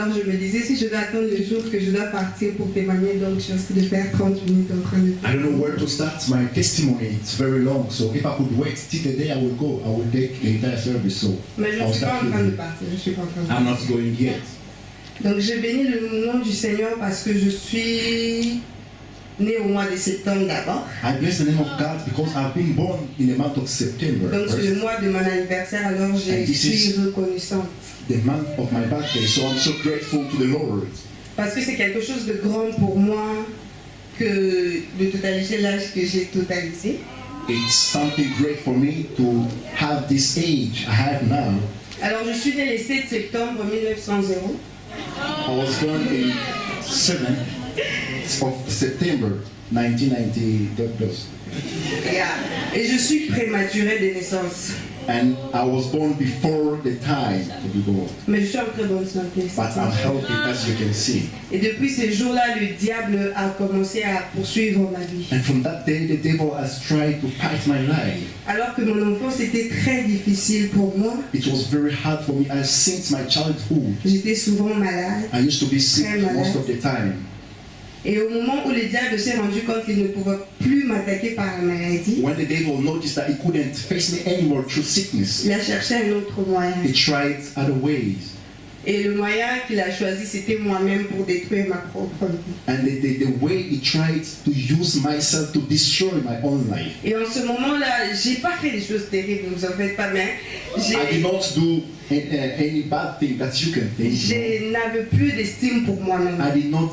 Alors je me disais, si je dois attendre le jour que je dois partir pour témoigner, donc je risque de faire 30 minutes en train de I don't know where to start my testimony. It's very long. So if I could wait till the day I will go, I will take the entire service. So Mais je ne I'll suis pas start en train de with partir, je suis pas en train de I'm partir. not going yet. Donc je bénis le nom du Seigneur parce que je suis née au mois de septembre d'abord. I bless the name of God because I've been born in the month of September. Donc c'est le mois de mon anniversaire, alors je And this suis is- reconnaissante. The month of my birthday. So I'm so grateful to the Lord. Parce que c'est quelque chose de grand pour moi que de totaliser l'âge que j'ai totalisé. It's something great for me to have this age I have now. Alors je suis née le 7 septembre 1900. I was born in 7th of September 1990. Et je suis prématurée de naissance. And I was born before the time to be born. Mais je suis en très bonne santé. But I'm healthy, as you can see. Et depuis ce jour-là, le diable a commencé à poursuivre ma vie. And from that day, the devil has tried to fight my life. Alors que mon enfance était très difficile pour moi, It was very hard for me since my childhood. j'étais souvent malade. I used to be sick most of the time. Et au moment où le diable s'est rendu compte qu'il ne pouvait plus m'attaquer par la maladie, When the devil noticed that he couldn't face me anymore through sickness, il a cherché un autre moyen. he tried other ways. Et le moyen qu'il a choisi, c'était moi-même pour détruire ma propre vie. And the way he tried to use myself to destroy my own life. Et en ce moment-là, j'ai pas fait des choses terribles, ne vous en faites pas, mais I did not do any bad thing that you can think. je n'avais plus d'estime pour moi-même. I did not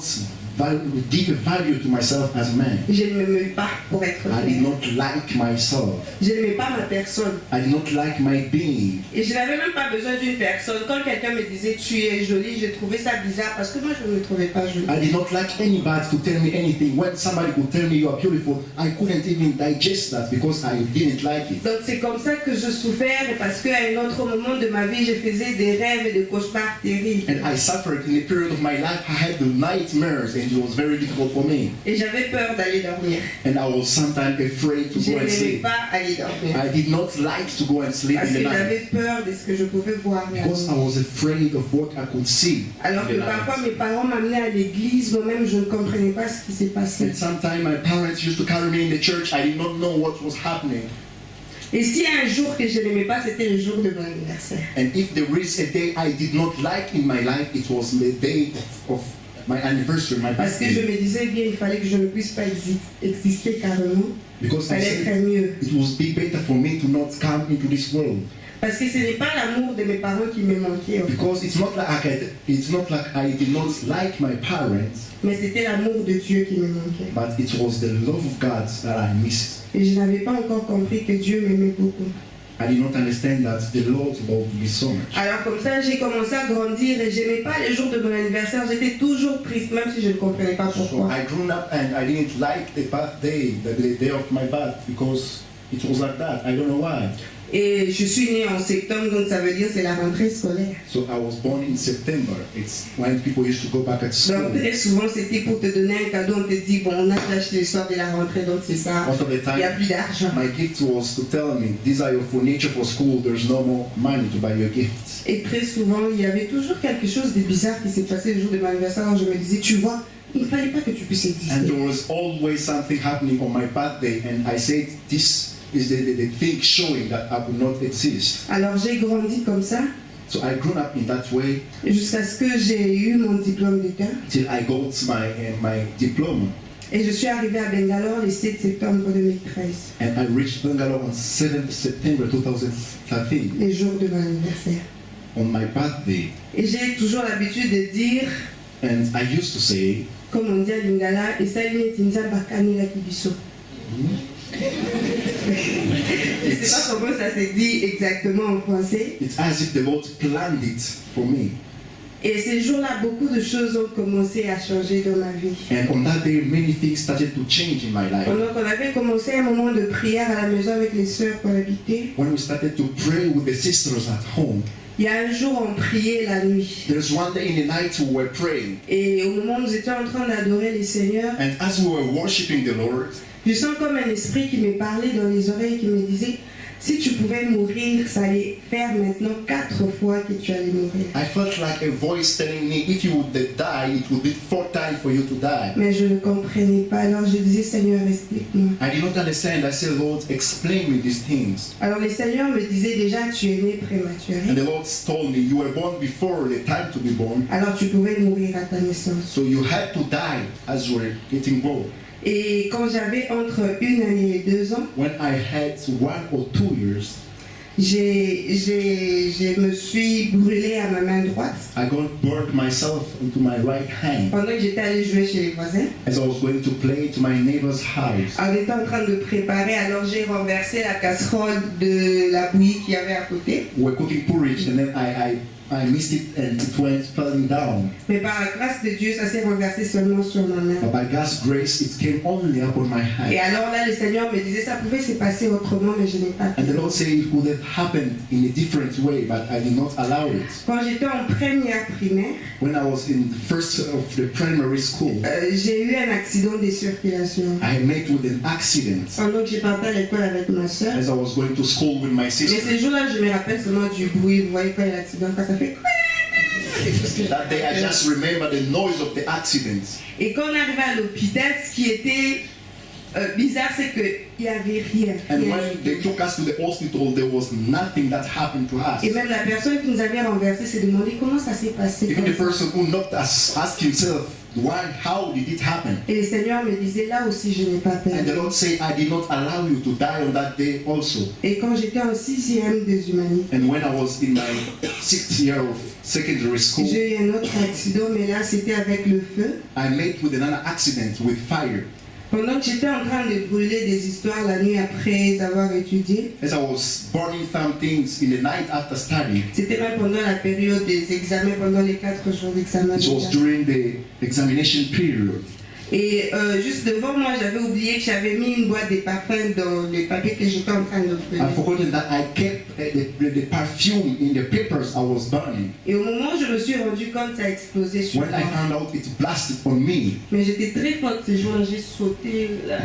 give a value to myself as a man. Je ne m'aimais pas pour être I did vrai. not like myself. Je n'aimais pas ma personne. I did not like my being. Et je n'avais même pas besoin d'une personne. Quand quelqu'un me disait tu es jolie, je trouvais ça bizarre parce que moi je ne me trouvais pas jolie. I did not like anybody to tell me anything. When somebody could tell me you are beautiful, I couldn't even digest that because I didn't like it. Donc c'est comme ça que je souffrais parce qu'à un autre moment de ma vie, je faisais des rêves et des cauchemars terribles. And I suffered in a period of my life. I had the nightmares and it was very difficult for me. Et j'avais peur d'aller dormir. And I was sometimes afraid to Je go and n'aimais sleep. pas aller dormir. I did not like to go and sleep Parce in que the night j'avais peur de ce que je pouvais voir. because I was afraid of what I could see. Alors que in the night. parfois mes parents m'amenaient à l'église, moi-même je ne comprenais pas ce qui s'est passé. And sometimes my parents used to carry me in the church. I did not know what was happening. Et s'il y a un jour que je n'aimais pas, c'était le jour de mon anniversaire. And if there is a day I did not like in my life, it was the day of my anniversary, my Parce que je birthday. me disais bien, il fallait que je ne puisse pas exister carrément. Because Il I fallait said être mieux. it would be better for me to not come into this world. Parce que ce n'est pas l'amour de mes parents qui me manquait, en fait, Because it's not like I did not like my parents, mais c'était l'amour de Dieu qui me manquait. but it was the love of God that I missed. Et je n'avais pas encore compris que Dieu m'aimait beaucoup. I did not understand that the Lord loved me so much. Alors comme ça, j'ai commencé à grandir et j'aimais pas les jours de mon anniversaire. J'étais toujours triste, même si je ne comprenais pas So pourquoi. I grew up and I didn't like the birthday, the day of my birth, because it was like that. I don't know why. Et je suis née en septembre, donc ça veut dire c'est la rentrée scolaire. So I was born in September. It's when people used to go back at school. Donc très souvent, c'était pour te donner un cadeau. On te dit, bon, on a acheté le soir de la rentrée, donc c'est ça. Most of the Il n'y a time, plus d'argent. my gift was to tell me, these are your furniture for school, there's no more money to buy your gifts. Et très souvent, il y avait toujours quelque chose de bizarre qui s'est passé le jour de mon anniversaire. Alors je me disais, tu vois, il ne fallait pas que tu puisses And exister. there was always something happening on my birthday, and I said, this is the thing showing that I could not exist. Alors j'ai grandi comme ça So I grew up in that way jusqu'à ce que j'ai eu mon diplôme d'État. till I got my diploma. Et je suis arrivée à Bangalore le 7 septembre 2013, And I reached Bangalore on 7th September 2013 le jour de mon anniversaire. on my birthday. Et j'ai toujours l'habitude de dire, And I used to say, comme on dit à Lingala, et ça est Tinza Bakani la Kibiso. Je ne sais pas comment ça se dit exactement en français. it's as if the Lord planned it for me. Et ces jours-là, beaucoup de choses ont commencé à changer dans ma vie. And on that day, many things started to change in my life. Donc on avait commencé un moment de prière à la maison avec les sœurs qu'on habitait. When we started to pray with the sisters at home, Il y a un jour, on priait la nuit. there's one day in the night we were praying. Et au moment où nous étions en train d'adorer les Seigneurs, And as we were worshiping the Lord, je sens comme un esprit qui me parlait dans les oreilles, qui me disait, si tu pouvais mourir, ça allait faire maintenant 4 fois que tu allais mourir. I felt like a voice telling me, if you would die, it would be 4 times for you to die. Mais je ne comprenais pas. Alors je disais, Seigneur, explique-moi. I did not understand. I said, Lord, explain me these things. Alors le Seigneur me disait déjà, tu es né prématuré. And the Lord told me, you were born before the time to be born, Alors tu pouvais mourir à ta naissance. so you had to die as you were getting born. Et quand j'avais entre 1 année et 2 ans, When I had 1 or 2 years, je me suis brûlée à ma main droite I got burned myself into my right hand pendant que j'étais allée jouer chez les voisins. as I was going to play to my neighbor's house. On était en train de préparer, alors j'ai renversé la casserole de la bouillie qu'il y avait à côté. We were cooking porridge and then I missed it and it went falling down. Mais par la grâce de Dieu, ça s'est renversé seulement sur ma main. But by God's grace, it came only upon my hand. Et alors là, le Seigneur me disait, ça pouvait se passer autrement, mais je n'ai pas And pu. the Lord said it would have happened in a different way, but I did not allow it. Quand j'étais en première primaire, When I was in the first of the primary school, j'ai eu un accident de circulation. I met with an accident Pendant que j'ai parti à l'école avec ma soeur. as I was going to school with my Mais sister. ces jours-là, je me rappelle seulement du bruit. Vous voyez quand il y a l'accident, quand ça fait... That day, I just remember the noise of the accident. Et quand on arrivait à l'hôpital, ce qui était bizarre, c'est qu'il n'y avait rien. And rien when du they tout. took us to the hospital, there was nothing that happened to us. Et même la personne qui nous avait renversé s'est demandé comment ça s'est passé. Even comme the ça. person who knocked us asked himself, why, how did it happen? Et le Seigneur me disait, là aussi, je n'ai pas And perdu. the Lord said, I did not allow you to die on that day also. Et quand j'étais en 6e des humanités, And when I was in my 6th year of secondary school, j'ai eu un autre accident, mais là, c'était avec le feu. I met with another accident with fire. Pendant que j'étais en train de brûler des histoires la nuit après avoir étudié, As I was burning some things in the night after studying, c'était même pendant la période des examens, pendant les 4 jours d'examen. it was during the examination period. Et juste devant moi, j'avais oublié que j'avais mis une boîte de parfums dans le papier que j'étais en train de brûler. I've forgotten that I kept the perfume in the papers I was burning. Et au moment où je me suis rendu compte, ça a explosé sur When moi. I found out it blasted on me, Mais j'étais très forte ce jour, j'ai sauté là.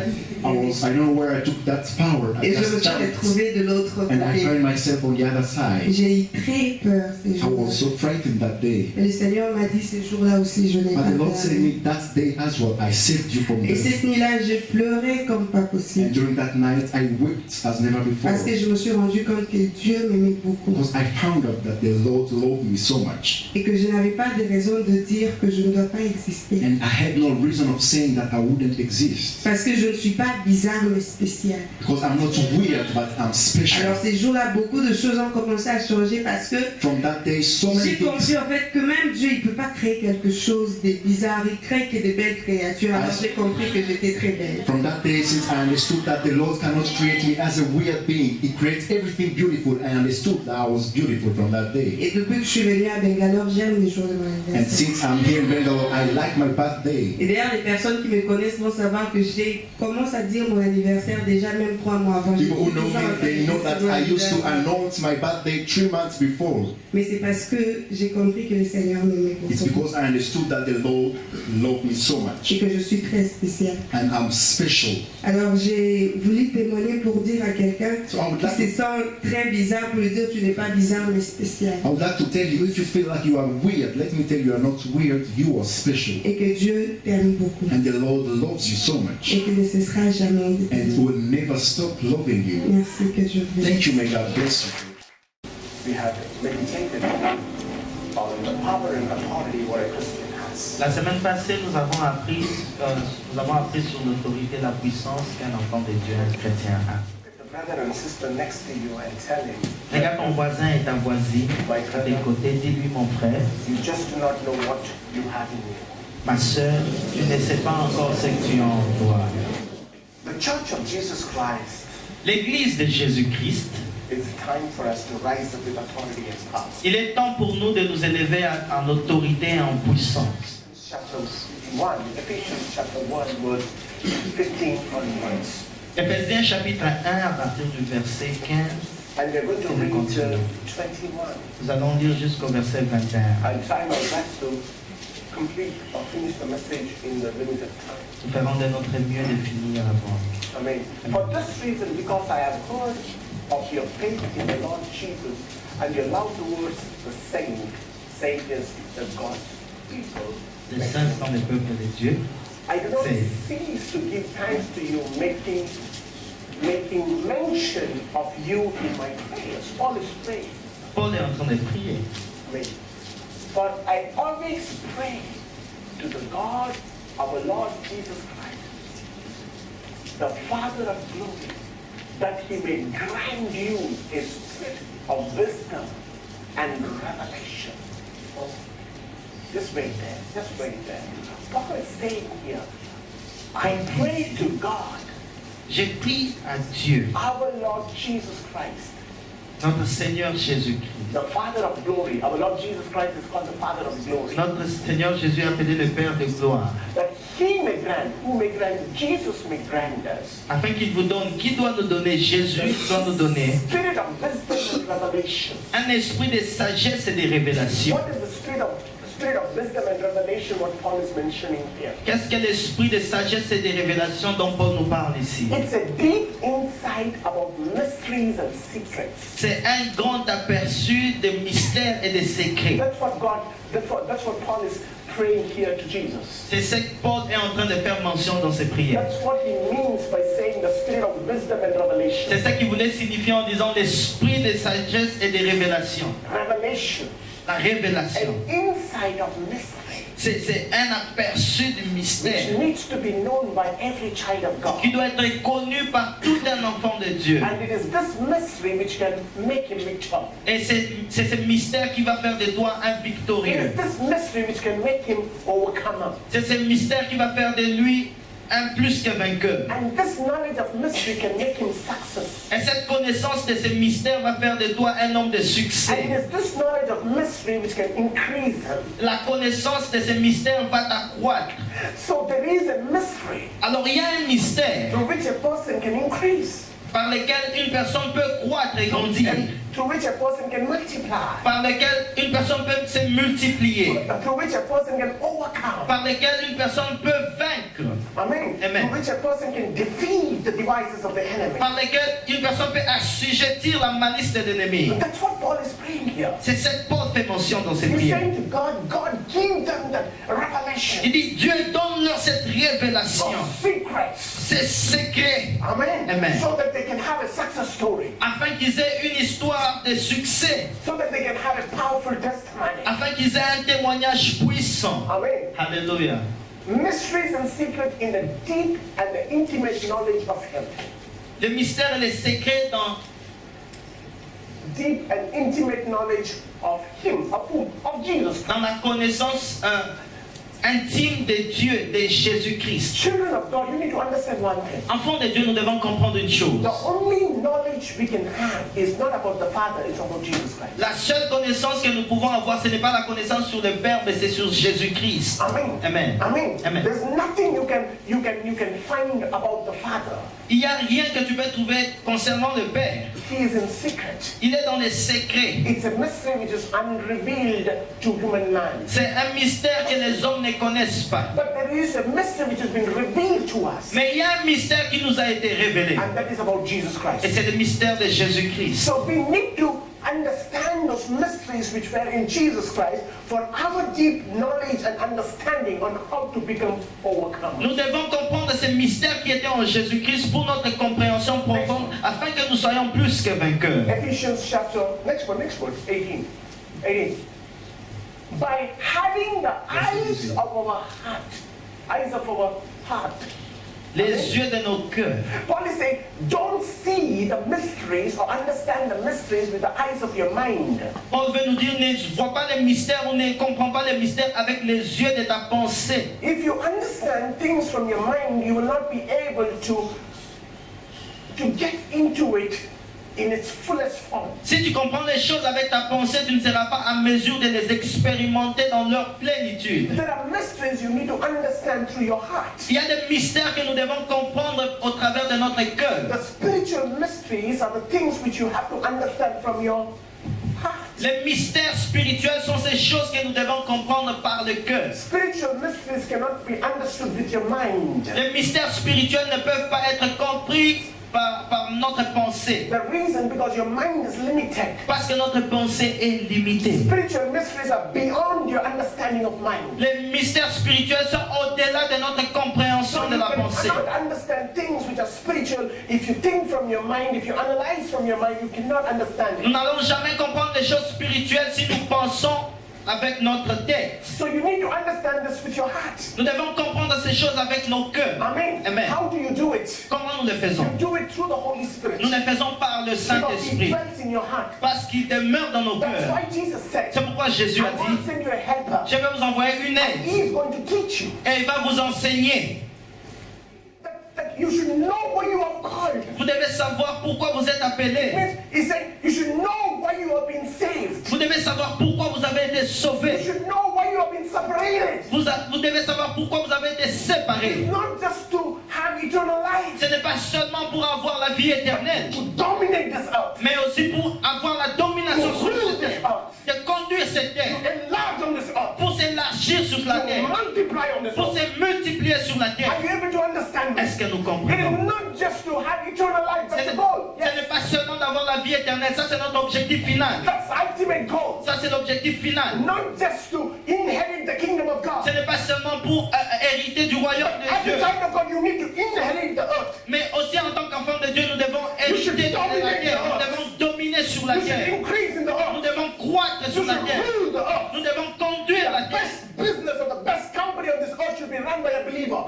I don't know where I took that power. I Et je me just suis jumped retrouvée de l'autre and I côté. found myself on the other side. J'ai eu très peur ce I jour-là. was so frightened that day. Et le Seigneur m'a dit ce jour-là aussi, je n'ai But pas the Lord said to peur. me, that day as well, I saved you from Et this. cette nuit-là, j'ai pleuré comme pas And possible. during that night, I wept as never before. Parce que je me suis rendu compte que Dieu m'aimait beaucoup. Because I found out that the Lord loved me so much. Et que je n'avais pas de raison de dire que je ne dois pas exister. And I had no reason of saying that I wouldn't exist. Parce que je ne suis pas bizarre mais spéciale. Because I'm not weird, but I'm special. Alors ces jours-là, beaucoup de choses ont commencé à changer parce que From that day, so many j'ai things. compris en fait que même Dieu, il ne peut pas créer quelque chose de bizarre. Il crée que de belles créatures. Alors j'ai compris que j'étais très belle. From that day, since I understood that the Lord cannot create me as a weird being, He creates everything beautiful. I understood that I was beautiful from that day. Et depuis que je suis venue à Bangalore, j'aime les jours de mon And anniversaire. since I'm here in Bangalore, I like my birthday. Et d'ailleurs, les personnes qui me connaissent vont savoir que j'ai commence à dire mon anniversaire déjà même 3 mois avant. People who Je dis know toujours me, en fait, they know that c'est mon I used to anniversaire. announce my birthday 3 months before. Mais c'est parce que j'ai compris que le Seigneur m'aimait It's beaucoup. because I understood that the Lord loved me so much. Et que je suis très spéciale. And I'm special. Alors j'ai voulu témoigner pour dire à quelqu'un So I would qui like se sent très bizarre pour lui dire tu n'es pas bizarre mais spécial. I would like to tell you, if you feel like you are weird, let me tell you, you are not weird, you are special. Et que Dieu t'aime beaucoup. And the Lord loves you so much. Et qu'il ne cessera jamais de And t'aimer. will never stop loving you. Merci, que Dieu vous bénisse. Thank you, may God bless you. We have meditated on the power and authority what a Christian has. La semaine passée, nous avons appris sur l'autorité et la puissance qu'un enfant de Dieu, un chrétien a. The brother and sister next to you and tell him, Regarde ton voisin et ta voisine à tes côtés, dis-lui mon frère, you just do not know what you have in you. ma soeur, tu ne sais pas encore ce que tu as en toi. The Church of Jesus Christ L'église de Jésus-Christ, is time for us to rise up with authority and power. il est temps pour nous de nous élever en autorité et en puissance. Chapter 1, Ephesians chapter 1, verse 15 onwards. Éphésiens chapitre 1 à partir du verset 15, And we're going to Et read continue. 21. nous allons lire jusqu'au verset 21. I'll try my best to complete or finish the message in the limited time. Nous ferons de notre mieux de finir avant. Amen. For this reason, because I have heard of your faith in the Lord Jesus, and you allow the words the saint is the God's people. Les saints sont les peuples de Dieu. I do not Saint. cease to give thanks to you, making mention of you in my prayers. Paul is praying. Paul est en train de prier. Wait. For I always pray to the God of our Lord Jesus Christ, the Father of glory, that he may grant you a spirit of wisdom and revelation. Oh, just wait there, just wait there. Paul is saying here, I pray to God, Je prie à Dieu, our Lord Jesus Christ, notre Seigneur Jésus-Christ. the Father of glory. Our Lord Jesus Christ is called the Father of glory. Notre Seigneur Jésus est appelé le Père de gloire. That he may grant, who may grant, Jesus may grant us. Afin qu'il vous donne, qui doit nous donner? Jésus doit nous donner Spirit of wisdom and revelation. un esprit de sagesse et de révélation. What is the spirit of wisdom and revelation, what Paul is mentioning here? Qu'est-ce que l'esprit de sagesse et de révélation dont Paul nous parle ici? It's a deep insight about mysteries and secrets. C'est un grand aperçu des mystères et des secrets. That's what Paul is praying here to Jesus. C'est ce que Paul est en train de faire mention dans ses prières. That's what he means by saying the spirit of wisdom and revelation. C'est ça qu'il voulait signifier en disant l'esprit de sagesse et de révélation. Revelation. La révélation. An insight of mystery. C'est un aperçu du Which mystère needs to be known by every child of God. qui doit être connu par tout un enfant de Dieu. And it is this mystery which can make him victorious. Et c'est ce mystère qui va faire de toi un It victorieux. is this mystery which can make him overcomer. C'est ce mystère qui va faire de lui un plus que vainqueur. And this knowledge of mystery can make him success. Et cette connaissance de ce mystère va faire de toi un homme de And it succès. is this knowledge of mystery which can increase him. La connaissance de ce mystère va t'accroître. So there is a mystery Alors il y a un mystère through which a person can increase, par lequel une personne peut croître et grandir, and through which a person can multiply, par lequel une personne peut se multiplier, through which a person can overcome. par lequel une personne peut vaincre, Amen. Amen. Through which a person can defeat the devices of the enemy. par lequel une personne peut assujettir la malice de l'ennemi. That's what Paul is praying here. C'est cette Paul fait mention dans ses He's prières. saying to God, God, give them the revelation, Il dit, Dieu donne-leur cette révélation, of secrets. ces secrets, Amen. Amen. So that they can have a success story. afin qu'ils aient une histoire de succès, So that they can have a powerful testimony. afin qu'ils aient un témoignage puissant. Amen. Alléluia. Mysteries and secrets in the deep and the intimate knowledge of Him. Le mystère et les secrets dans Deep and intimate knowledge of Him, of whom? Of Jesus. dans la connaissance intime de Dieu, de Jésus-Christ. Children of God, you need to understand one thing. Enfants de Dieu, nous devons comprendre une chose. The only knowledge we can have is not about the Father, it's about Jesus Christ. La seule connaissance que nous pouvons avoir, ce n'est pas la connaissance sur le Père, mais c'est sur Jésus-Christ. Amen. Amen. Amen. Amen. There's nothing you can find about the Father. Il n'y a rien que tu peux trouver concernant le Père. He is in secret. Il est dans les secrets. It's a mystery which is unrevealed to human man. C'est un mystère que les hommes ne connaissent pas. But there is a mystery which has been revealed to us. Mais il y a un mystère qui nous a été révélé. And that is about Jesus Et Christ. c'est le mystère de Jésus-Christ. So we need to understand those mysteries which were in Jesus Christ for our deep knowledge and understanding on how to become overcomers. Nous devons comprendre ces mystères qui étaient en Jésus-Christ pour notre compréhension profonde, afin que nous soyons plus que vainqueurs. Ephesians chapter, next one, 18. 18. By having the eyes of our heart, Les yeux de nos cœurs. Paul is saying, don't see the mysteries or understand the mysteries with the eyes of your mind. Paul veut nous dire, ne vois pas les mystères ou ne comprends pas les mystères avec les yeux de ta pensée. If you understand things from your mind, you will not be able to get into it in its fullest form. Si tu comprends les choses avec ta pensée, tu ne seras pas à mesure de les expérimenter dans leur plénitude. There are mysteries you need to understand through your heart. Il y a des mystères que nous devons comprendre au travers de notre cœur. The spiritual mysteries are the things which you have to understand from your heart. Les mystères spirituels sont ces choses que nous devons comprendre par le cœur. Spiritual mysteries cannot be understood with your mind. Les mystères spirituels ne peuvent pas être compris par notre pensée. The reason, because your mind is limited. Parce que notre pensée est limitée. Spiritual mysteries are beyond your understanding of mind. Les mystères spirituels sont au-delà de notre compréhension de la pensée. You cannot understand things which are spiritual if you think from your mind, if you analyze from your mind, you cannot understand Nous it. n'allons jamais comprendre les choses spirituelles si nous pensons avec notre tête. So you need to understand this with your heart. Nous devons comprendre ces choses avec nos cœurs. Amen. Amen. How do you do it? Comment nous le faisons? You do it through the Holy Spirit. Nous le faisons par le Because He Saint-Esprit. dwells in your heart. Parce qu'il demeure dans nos That's cœurs. why Jesus said, C'est pourquoi Jésus I a want to dit, send you a helper. je vais vous envoyer une aide He is going to teach you et il va vous enseigner. that you should know what you are called. Vous devez savoir pourquoi vous êtes appelés. He said you should know why you have been saved. Vous devez savoir pourquoi vous avez été You sauvés. should know why you have been separated. Vous devez savoir pourquoi vous avez été séparés. It's not just to have eternal life, Ce n'est pas seulement pour avoir la vie éternelle, to dominate this earth, mais aussi pour avoir la domination to sur rule cette this terre, earth, de conduire cette to terre, enlarge on this earth, pour s'élargir sur la to terre, multiply on this pour earth. se multiplier sur la terre. Are you able to understand Est-ce this? que nous It is comprenons? not just to have eternal life, Ce that's n'est the goal. Yes, pas seulement d'avoir la vie éternelle, ça c'est notre objectif final. that's the ultimate goal. Ça c'est l'objectif final. Not just to inherit the kingdom of God. Ce n'est pas seulement pour hériter du royaume As de a Dieu, child of God, you need to inherit the earth. mais aussi en tant qu'enfant de Dieu, nous devons hériter de la terre, nous devons dominer sur la You should terre, increase in the nous earth. devons croître sur You la should terre, rule the earth. nous devons conduire la The terre. best business or the best company on this earth should be run by a believer.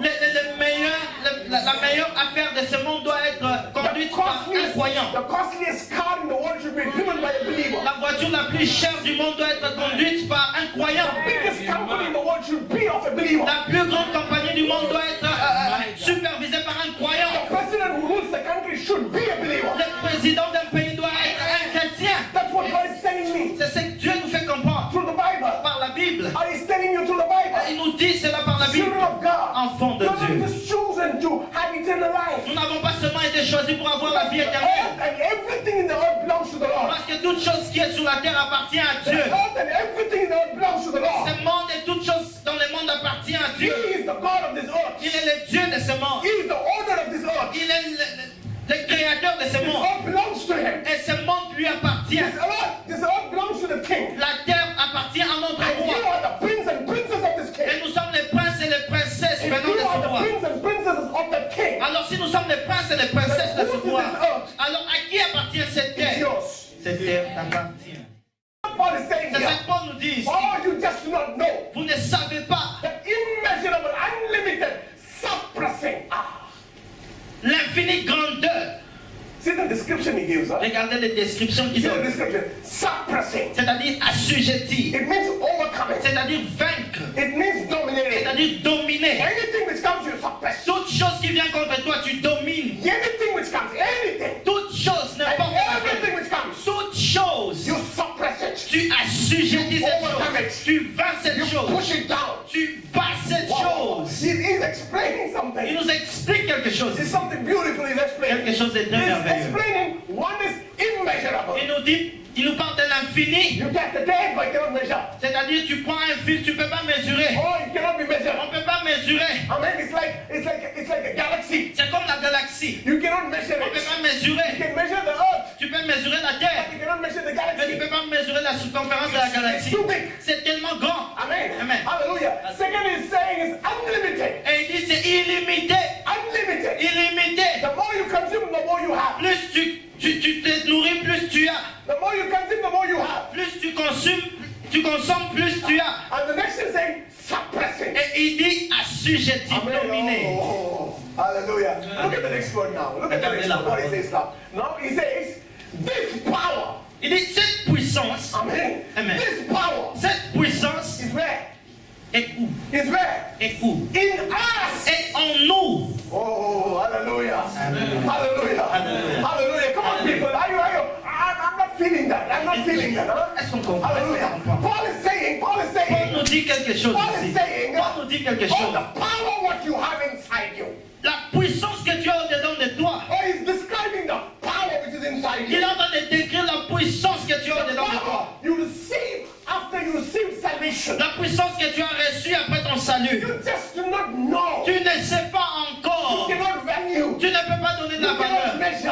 La meilleure affaire de ce monde doit être conduite par un croyant. The costliest car in the world should be driven by a believer. La voiture la plus chère du monde doit être conduite par un croyant. The biggest company in the world should be of a believer. La plus grande compagnie du monde doit être supervisée par un croyant. The president who rules the country should be a believer. Le président d'un pays doit être un chrétien. That's what God is telling me C'est ce que Dieu nous fait comprendre through the Bible. par la Bible. He's telling you through the Bible. Il nous dit cela par la Bible. Children of God. Enfants de You're Dieu. not just chosen to have eternal life. Nous n'avons pas seulement été choisis pour avoir la vie The earth éternelle. and everything in the earth belongs to the Lord. Parce que toute chose qui est sur la terre appartient à The Dieu. earth and everything in the earth belongs to the Lord. Ce monde et toute chose dans le monde appartient à He Dieu. is the God of this earth. Il est le Dieu de ce monde. He is the owner of this earth. Il est le créateur de ce This monde. earth belongs to him. Et ce monde lui appartient. This earth belongs to the king. La terre appartient à notre And you roi. are the prince and princess of this king. Et nous sommes les princes et les princesses If venant you de are ce the roi. prince and princesses of the king, Alors si nous sommes les princes et les princesses de Who ce is roi, this earth? alors à qui appartient cette it's terre? yours. Cette terre t'appartient. Paul is saying C'est ça here, que Paul nous dit ici. oh, you just do not know Vous ne savez pas that immeasurable, unlimited, suppressing. l'infinie grandeur. See the description he gives, huh? Regardez les descriptions qu'il See the donne. description. Suppressing. C'est-à-dire assujettir. It means overcoming. C'est-à-dire vaincre. It means dominating. C'est-à-dire dominer. Anything which comes, you suppress. Toute chose qui vient contre toi, tu domines. Anything which comes, anything, Toute chose, and n'importe everything laquelle. which comes, Toute chose. you suppress it. Tu assujettis cette Overcome chose. it. Tu vaincres cette You chose. push it down. Tu bats cette Wow. chose. He's explaining Il something. nous explique quelque chose. It's something beautiful he's explaining. Quelque chose de très He's merveilleux. explaining one is immeasurable. Il nous dit, il nous parle de l'infini. You get the dead, but you cannot measure. C'est-à-dire, tu prends un fil, tu peux pas mesurer. Oh, it cannot be measured. On peut pas mesurer. I mean, it's like a galaxy. C'est comme la galaxie. You cannot measure On peut it. pas You mesurer. can measure the earth, Tu peux mesurer la but Terre, you cannot measure the mais tu galaxy. peux pas mesurer la circonférence de la It's galaxie. too big. C'est tellement grand. Amen. Amen. Hallelujah. Second is saying is unlimited. Et il dit c'est illimité. Unlimited. Illimité. The more you consume, the more you have. Plus tu te nourris, plus tu as. The more you consume, the more you have. Plus tu consommes, plus tu as. And the next is saying suppressing. Et il dit assujetti, dominé. Oh, hallelujah. Look at the next word now. Look at the next word. What he says now. Now he says, this power. Il dit cette puissance, Amen. Amen. This power cette puissance is where? est où? Is where? Est où? In us. Est en nous. Oh, hallelujah. Hallelujah. Hallelujah. Hallelujah. Hallelujah. Come on, people. Are you? I'm not feeling that. I'm not feeling that. Huh? Est-ce qu'on comprend? Hallelujah. Paul is saying, Paul nous dit quelque chose Paul is ici. saying, Paul nous dit quelque oh, chose. the power what you have inside you. La puissance que tu as au-dedans de toi. Oh, he's describing the power which is inside Il est you. en train de décrire la puissance que tu as The au-dedans de power toi. you receive after you receive salvation. La puissance que tu as reçue après ton salut. You just do not know. Tu ne sais pas You encore. cannot value. Tu ne peux pas donner de la You cannot valeur. measure.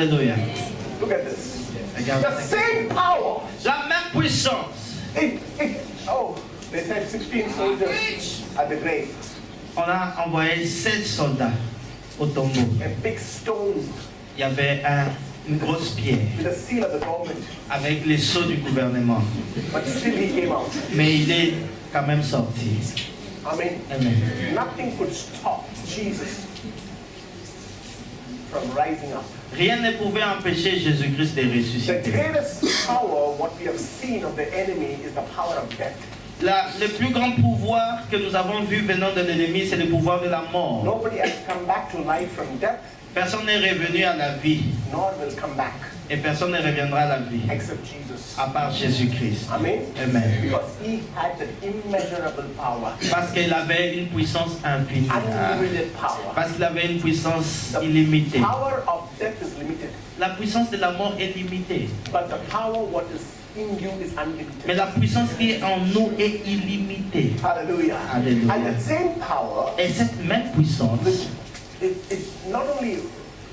Alléluia. Look at this. Regarde. The same power. La même puissance. Oh, they said 16 soldiers at the grave. On a envoyé 16 soldats au tombeau. A big stone Il y avait une grosse pierre with the seal of the government. avec les sceaux du gouvernement. But still he came out. Mais il est quand même sorti. Amen. Amen. Nothing could stop Jesus from rising up. Rien ne pouvait empêcher Jésus-Christ de The ressusciter. greatest power, what we have seen of the enemy, is the power of death. Le plus grand pouvoir que nous avons vu venant de l'ennemi, c'est le pouvoir de la mort. Nobody has come back to life from death, Personne n'est revenu à la vie nor will come back et personne ne reviendra à la vie except Jesus. à part Jésus-Christ. Amen. Amen. Because he had that immeasurable power, Parce qu'il avait une puissance infinie. unlimited power. Parce qu'il avait une puissance illimitée. The power of death is limited, La puissance de la mort est limitée. but the power what is in you is unlimited. Mais la puissance qui est en nous est illimitée. Hallelujah. Hallelujah. And the same power, Et cette même puissance it not only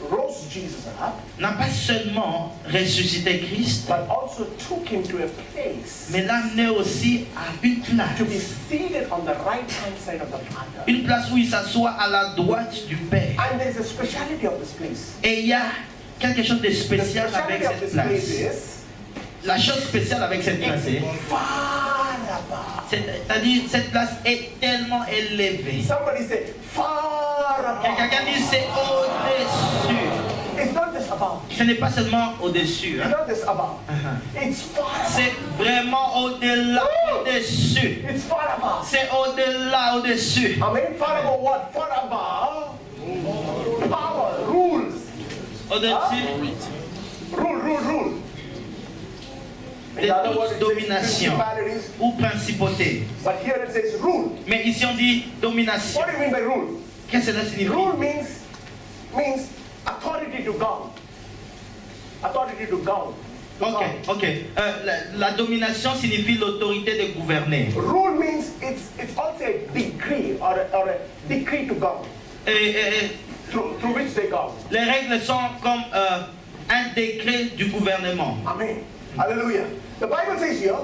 rose Jesus up, n'a pas seulement ressuscité Christ, but also took him to a place mais l'a amené aussi à une to be place. seated on the right hand side of the Father. Une place où il s'assoit à la droite du Père. And there's a speciality of this place. Et il y a quelque chose de The spécial avec speciality of cette this place place. is La chose spéciale avec cette place, far above. c'est-à-dire cette place est tellement élevée. Somebody say far Et quelqu'un above. dit c'est au-dessus. It's not just above. Ce n'est pas seulement au-dessus. It's Hein. not just above. Uh-huh. It's far above. C'est vraiment au-delà, au-dessus. It's far above. C'est au-delà, au-dessus. Amen. Far above what? Far above. Power, rules. Au-dessus Rule. de toute domination principalities. ou principauté. But here it says rule. Mais ici on dit domination. What do you mean by rule? Qu'est-ce que cela signifie? Rule means authority to govern. Authority to govern. To Ok, govern. ok. La domination signifie l'autorité de gouverner. Rule means it's also a decree or a decree to govern Et through which they govern. les règles sont comme un décret du gouvernement. Amen. Hallelujah. The Bible says here,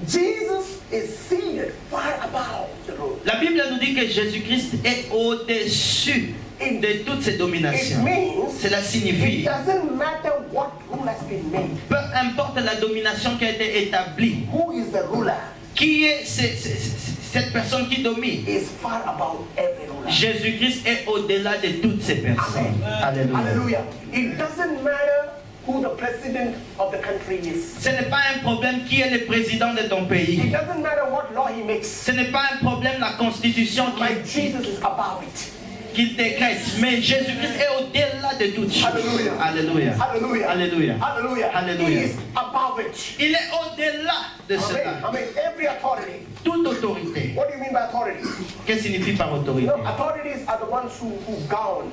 Jesus is seated far above the rule. La Bible nous dit que Jésus-Christ est au-dessus de toutes ces It dominations. means Cela it signifie, doesn't matter what rule has been made. peu importe la domination qui a été établie, Who is the ruler qui est cette personne qui domine. is far above every ruler. Jésus-Christ est au-delà de toutes ces personnes. Alléluia. Hallelujah. It doesn't matter who the president of the country is. Ce n'est pas un problème qui est le président de ton It pays. doesn't matter what law he makes. Ce n'est pas un problème la constitution My Jesus is above it. qu'il décrète. Mais Jésus-Christ est au-delà de toutes choses. Hallelujah. Alléluia. Hallelujah. Alléluia. Hallelujah. Hallelujah. He is above it. Il est au-delà de cela. Amen. Every authority. Toute autorité. What do you mean by authority? Qu'est-ce que signifie par autorité? No, authorities are the ones who govern,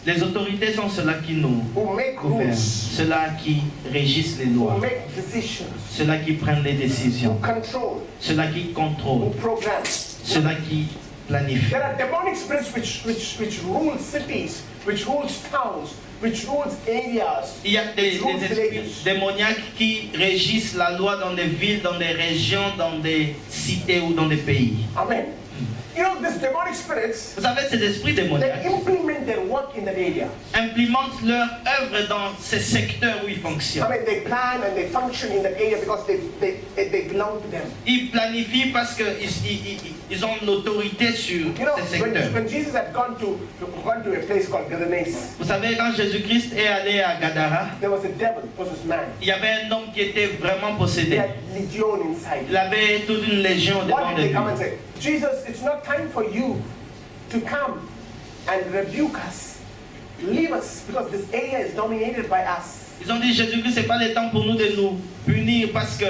Les autorités sont ceux-là qui nous who make gouvernent, rules, ceux-là qui régissent les who lois, make decisions, ceux-là qui prennent les who décisions, control, ceux-là qui who contrôlent, program. ceux-là qui planifient. There are demonic spirits which rule cities, which rules towns, which rules areas, Il y a des which rules esprits villages. démoniaques qui régissent la loi dans des villes, dans des régions, dans des cités ou dans des pays. Amen. You know, these demonic spirits, Vous savez, ces esprits they démoniaques implement their work in that area. implémentent leur œuvre dans ces secteurs où ils I fonctionnent. mean, they plan and they function in that area because they belong to them. Ils planifient parce qu'ils ont l'autorité sur You know, ces secteurs. when Jesus had gone to a place called Gadarenes, Vous savez, quand Jésus-Christ est allé à Gadara, there was a devil, possessed man. il y avait un homme qui était vraiment He possédé. had legion inside. Il avait toute une légion What devant did de they lui. come and say? Jesus, it's not time for you to come and rebuke us. Leave us because this area is dominated by us. Ils ont dit, Jésus-Christ, c'est pas le temps pour nous de nous punir parce que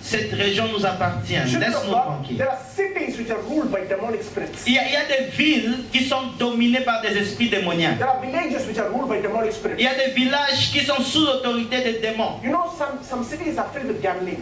cette région nous appartient. Children of Laisse-nous God, tranquilles. there are cities which are ruled by demonic spirits. Il y a des villes qui sont dominées par des esprits démoniaques. There are villages which are ruled by demonic Il spirits. y a des villages qui sont sous l'autorité des démons. You know, some cities are filled with gambling.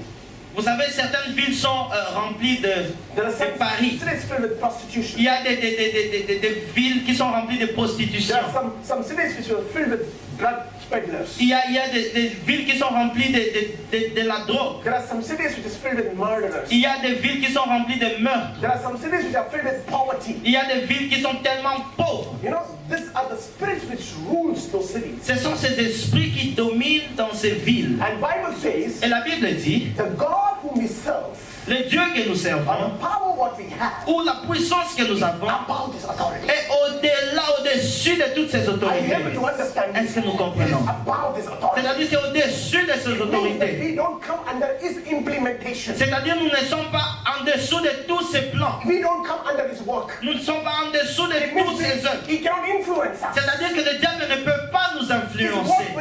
Vous savez, certaines villes sont remplies There are de some paris. cities filled with prostitution. Il y a des villes qui sont remplies de prostitution. There are some cities which are filled with drug peddlers. Il y a des villes qui sont remplies de la drogue. There are some cities which is filled with murderers. Il y a des villes qui sont remplies de meurtres. There are some cities which are filled with poverty. Il y a des villes qui sont tellement pauvres. You know, these are the spirits which rules those cities. Ce sont ces esprits qui dominent dans ces villes. And Bible says, Et la Bible dit, the God whom we serve, le Dieu que nous or servons, the power what we have, ou la puissance que nous avons, about His authority. est au-delà, au-dessus de toutes ces Are you autorités. able to understand Est-ce que nous It is comprenons? about His authority. C'est-à-dire c'est au-dessus de ces It means that autorités. we don't come under His implementation. C'est-à-dire nous ne sommes pas en dessous de tous ces plans. We don't come under His work. Nous ne sommes pas en dessous de It means toutes ces œuvres. He cannot influence us. C'est-à-dire que le diable ne peut pas nous His work influencer.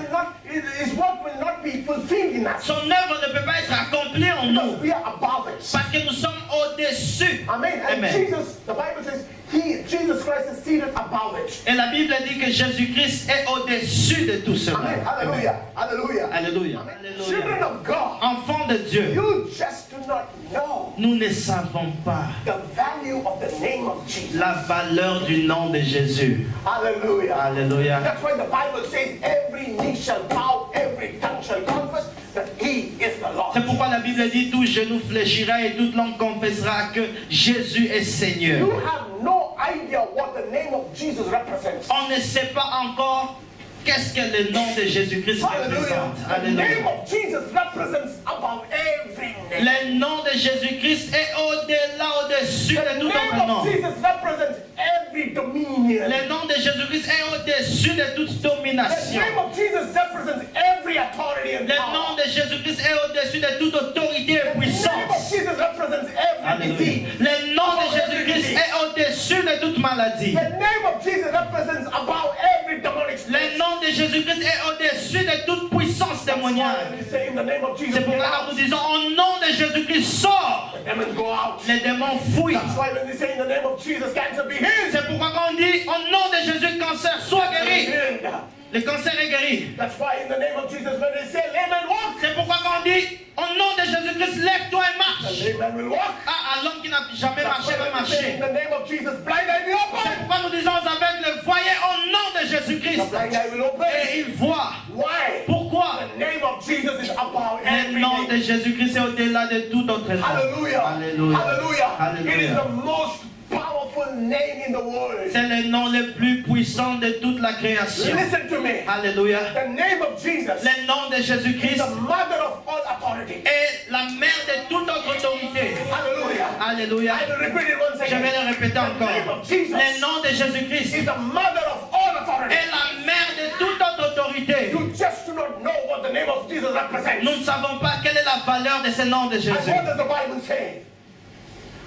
will not be fulfilled in us. Son œuvre ne peut pas être accomplie en Because nous. we are above it. Parce que nous sommes au-dessus. Amen. And Amen. Jesus, the Bible says, Jesus Christ is seated above it. Et la Bible dit que Jésus-Christ est au-dessus de tout cela. Amen. Hallelujah. Hallelujah. Alléluia. Children Alléluia. of God, Enfants de Dieu, you just do not know nous ne savons pas the value of the name of Jesus. la valeur du nom de Jésus. Hallelujah. Alléluia. That's why the Bible says every knee shall bow, every tongue shall confess that He is the Lord. C'est pourquoi la Bible dit tout genou fléchira et toute langue confessera que Jésus est Seigneur. You have no idea what the name of Jesus represents. On ne sait pas encore qu'est-ce que le nom de Jésus-Christ Hallelujah. représente. The name Alléluia. of Jesus represents above every name. Le nom de Jésus-Christ est au-delà, au-dessus The de tout name autre nom. of Jesus represents every dominion. Le nom de Jésus-Christ est au-dessus de toute The domination. name of Jesus represents every authority and Le nom power. de Jésus-Christ est au-dessus de toute autorité et The name of puissance. Jesus represents every Alléluia. disease. Le nom de Jésus-Christ est au-dessus de toute maladie. The name of Jesus represents above every demonic spirit. Le nom de Jésus-Christ est au-dessus de toute puissance démoniaque. When we say in the name of Jesus, C'est pourquoi get quand out, nous disons au nom de Jésus-Christ sort, the demons go out. les démons fuient. That's why when we say in the name of Jesus, cancer be healed. C'est pourquoi quand on dit au nom de Jésus, cancer soit guéri. Healed. Le cancer est guéri. That's why in the name of Jesus, when they say layman walk, C'est pourquoi quand on dit au nom de Jésus-Christ, lève-toi et the marche. layman will walk. Ah, à l'homme qui n'a jamais That's marché why va when we say in marcher. the name of Jesus, blind eye be C'est open. pourquoi nous disons aux aveugles, voyez au nom de Jésus-Christ. The blind eye will open. Et ils voient. Why? Pourquoi? The name of Jesus is above Le every nom de name. Jésus-Christ est au-delà de tout autre nom. Hallelujah. Alléluia. Hallelujah. It is Alléluia. the most powerful name in the world. C'est le nom le plus puissant de toute la création. Listen to me. Alléluia. The name of Jesus Le nom de is Jésus-Christ the mother of all authority. est la mère de toute autre autorité. Hallelujah. Alléluia. I will repeat it once Je again. vais le répéter The name encore. of Jesus Le nom de Jésus-Christ is the mother of all authority. est la mère de toute autre autorité. You just do not know what the name of Jesus represents. Nous ne savons pas quelle est la valeur de ce nom de And Jésus. what does the Bible say?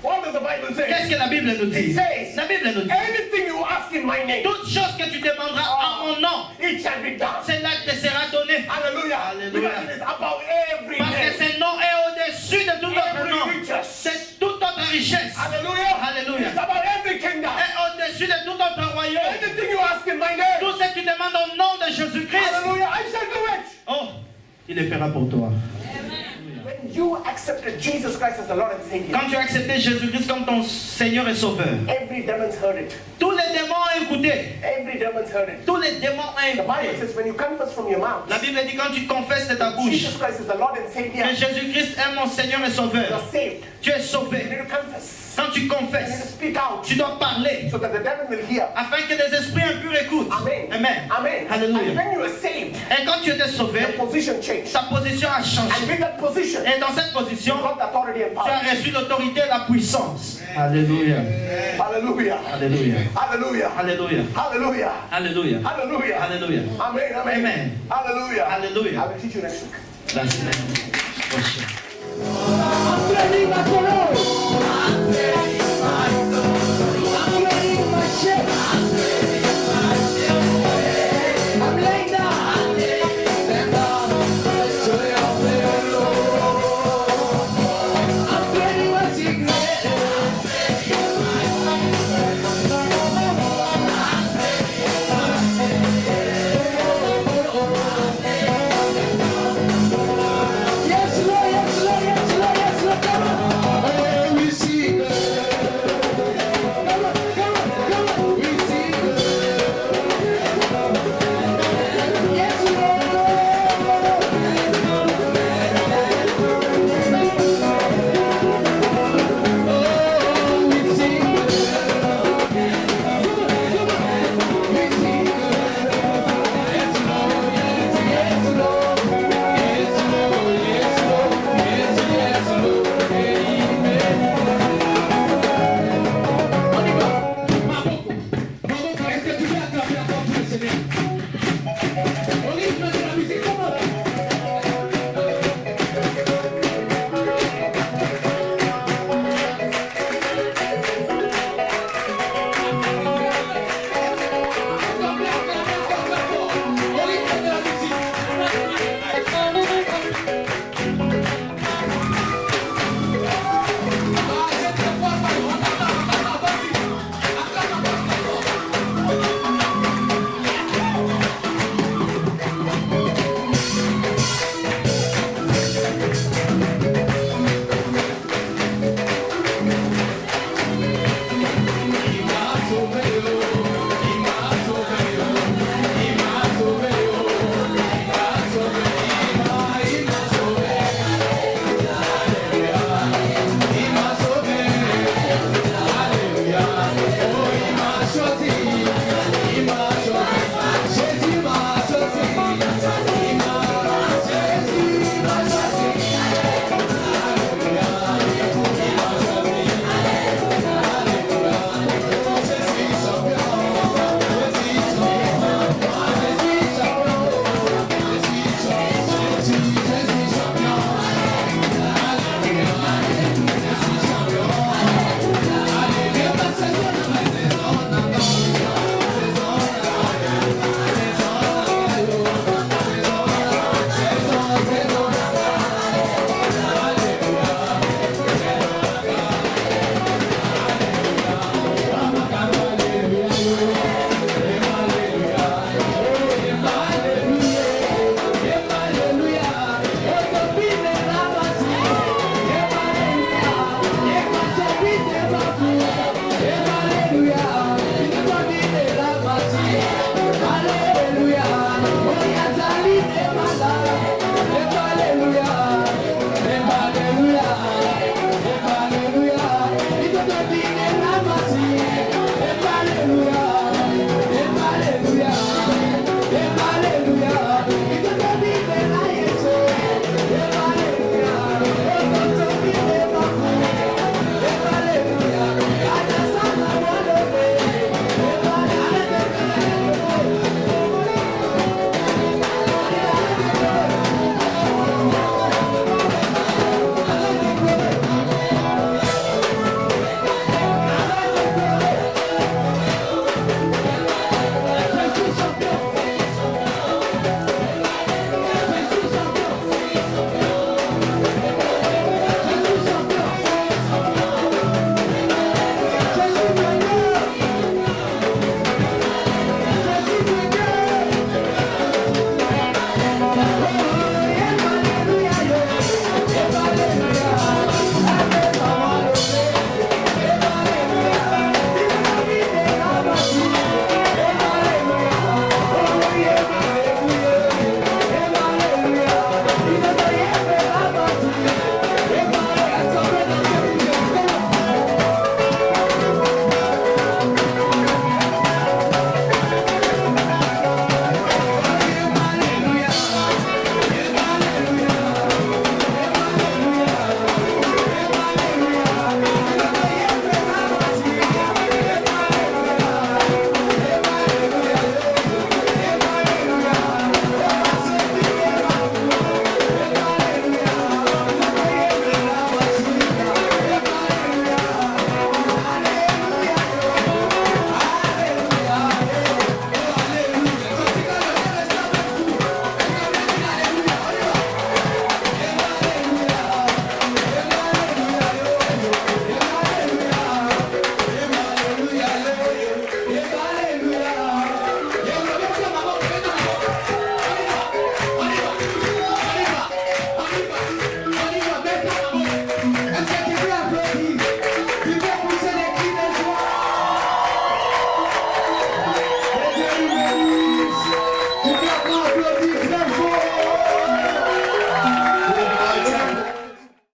What does the Bible say? Qu'est-ce que la Bible nous dit? It says, La Bible nous dit, anything you ask in my name, toute chose que tu demanderas en mon nom, it shall be done. c'est là que te sera donné. Hallelujah. Hallelujah. Because it is above every Parce que name. ce nom est au-dessus de tout autre nom. Every riches. C'est toute autre richesse. Hallelujah. Hallelujah. It's about every kingdom. Et au-dessus de tout autre royaume. Anything you ask in my name, Tout ce que tu demandes au nom de Jésus-Christ, hallelujah, I shall do it. oh, il le fera pour toi. When you accepted Jesus Christ as the Lord and Savior, Quand tu as accepté Jésus-Christ comme ton Seigneur et Sauveur, every demon's heard it. tous les démons ont écouté. Every demon's heard it. Tous les démons ont The Bible écouté. says when you confess from your mouth, La Bible dit quand tu confesses de ta bouche Jesus Christ is the Lord and Savior, que Jésus-Christ est mon Seigneur et you Sauveur, are saved. tu es You sauvé. need to confess. Quand tu You need to confesses, speak out tu dois parler so that the devil will hear. afin que les esprits impurs écoutent. Amen. Amen. Amen. And Alléluia. when you are saved, Et quand tu étais sauvé, your position changed. ta position a And changé. with that position, Et dans cette position, you got the authority and tu as power. reçu l'autorité et la puissance. Alléluia. Hallelujah. Alléluia. Hallelujah. Alléluia. Hallelujah. Alléluia. Hallelujah. Alléluia. Amen. Amen. Amen. Hallelujah. Hallelujah. I will teach you next week. La semaine prochaine.